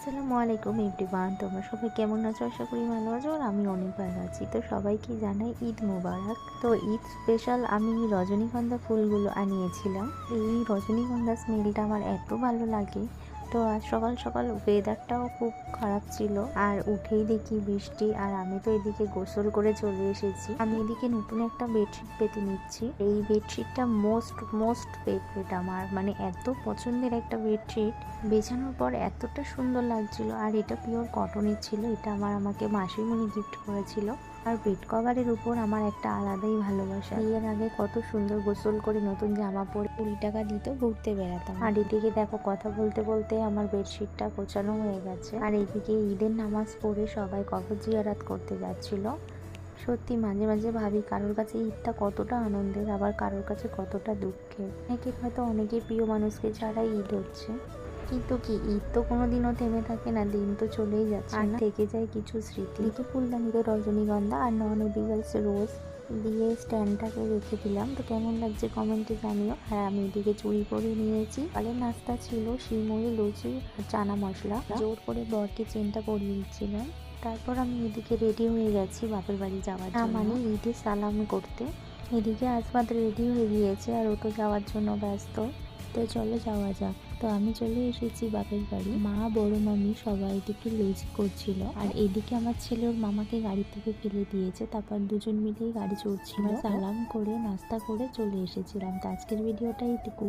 আসসালামু আলাইকুম এভরিওয়ান, তোমরা সবাই কেমন আছো? আশা করি ভালো আছো। আর আমি অনেক ভালো আছি। তো সবাইকে জানাই ঈদ মোবারক। তো ঈদ স্পেশাল আমি রজনীগন্ধা ফুলগুলো আনিয়েছিলাম। এই রজনীগন্ধা স্মেলটা আমার এত ভালো লাগে। তো আজ সকাল সকাল ওয়েদারটাও খুব খারাপ ছিল, আর উঠেই দেখি বৃষ্টি। আর আমি তো এদিকে গোসল করে চলে এসেছি। আমি এদিকে নতুন একটা বেডশিট পেতে নিচ্ছি। এই বেডশিটটা মোস্ট ফেভারিট আমার, মানে এত পছন্দের একটা বেডশিট। বেছানোর পর এতটা সুন্দর লাগছিল। আর এটা পিওর কটনের ছিল। এটা আমাকে মাসিমণি গিফট করেছিল। আর বেড কভারের উপর আমার একটা আলাদাই ভালোবাসা। বিয়ের আগে কত সুন্দর গোসল করে নতুন জামা পরে 20 টাকা দিত, ঘুরতে বেড়াতাম। আর এদিকে দেখো কথা বলতে বলতে আমার বেডশিটটা গোছানো হয়ে গেছে। আর এদিকে ঈদের নামাজ পড়ে সবাই কবর জিয়ারাত করতে যাচ্ছিল। সত্যি মাঝে মাঝে ভাবি কারোর কাছে ঈদটা কতটা আনন্দের, আবার কারোর কাছে কতটা দুঃখের। অনেকের প্রিয় মানুষকে ছাড়াই ঈদ হচ্ছে, কিন্তু কি ঈদ তো কোনোদিনও থেমে থাকে না, দিন তো চলেই যাচ্ছে, আর থেকে যায় কিছু স্মৃতি। এদিকে ফুলদানিতে রজনীগন্ধা আর নন এডিবলস রোজ দিয়ে স্ট্যান্ডটাকে রেখে দিলাম। তো কেমন লাগছে কমেন্টে জানিও। আর আমি এদিকে চুড়ি করে নিয়েছি। সকালের নাস্তা ছিল শিমুড়ি, লুচি আর চানা মশলা। জোর করে বরকে চেনটা পরিয়ে দিচ্ছিলাম। তারপর আমি এদিকে রেডি হয়ে গেছি বাপের বাড়ি যাওয়ার জন্য, মানে ঈদে সালাম করতে। এদিকে আসবাদ রেডি হয়ে গিয়েছে আর ও তো যাওয়ার জন্য ব্যস্ত। তো চলো যাওয়া যাক। তো আমি চলে এসেছি বাপের বাড়ি। মা, বড় মামি সবাই এদিকে লেজ করছিল। আর এদিকে আমার ছেলে ওর মামাকে গাড়ি থেকে ফেলে দিয়েছে। তারপর দুজন মিলেই গাড়ি চড়ছিল। সালাম করে নাস্তা করে চলে এসেছিলাম। তো আজকের ভিডিওটা এইটুকু।